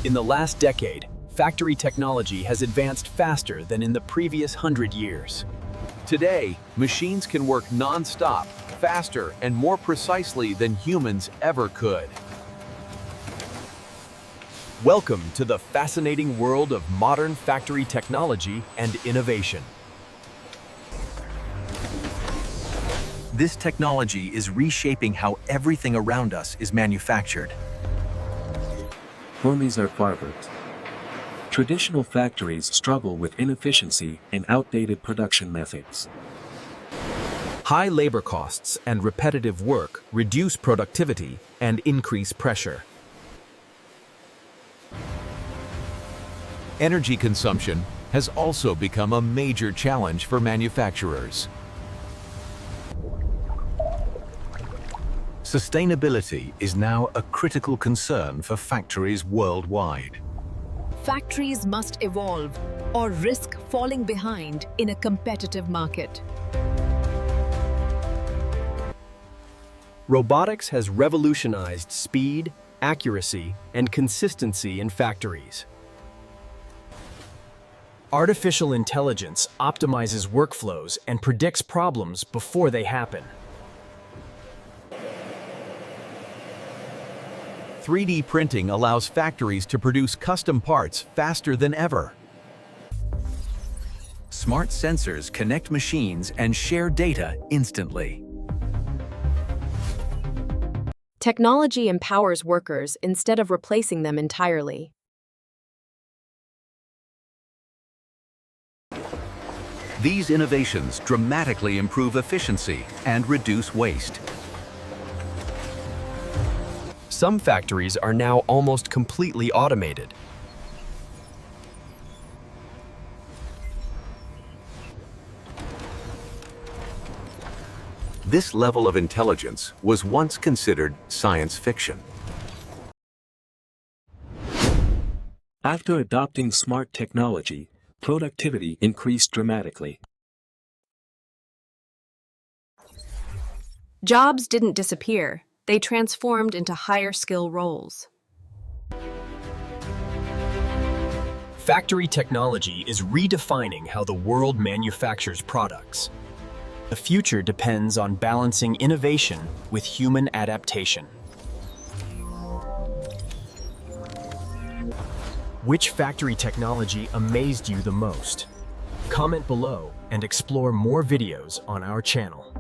In the last decade, factory technology has advanced faster than in the previous 100 years. Today, machines can work non-stop, faster, and more precisely than humans ever could. Welcome to the fascinating world of modern factory technology and innovation. This technology is reshaping how everything around us is manufactured. Homies are forward. Traditional factories struggle with inefficiency and outdated production methods. High labor costs and repetitive work reduce productivity and increase pressure. Energy consumption has also become a major challenge for manufacturers. Sustainability is now a critical concern for factories worldwide. Factories must evolve or risk falling behind in a competitive market. Robotics has revolutionized speed, accuracy, and consistency in factories. Artificial intelligence optimizes workflows and predicts problems before they happen. 3D printing allows factories to produce custom parts faster than ever. Smart sensors connect machines and share data instantly. Technology empowers workers instead of replacing them entirely. These innovations dramatically improve efficiency and reduce waste. Some factories are now almost completely automated. This level of intelligence was once considered science fiction. After adopting smart technology, productivity increased dramatically. Jobs didn't disappear. They transformed into higher skill roles. Factory technology is redefining how the world manufactures products. The future depends on balancing innovation with human adaptation. Which factory technology amazed you the most? Comment below and explore more videos on our channel.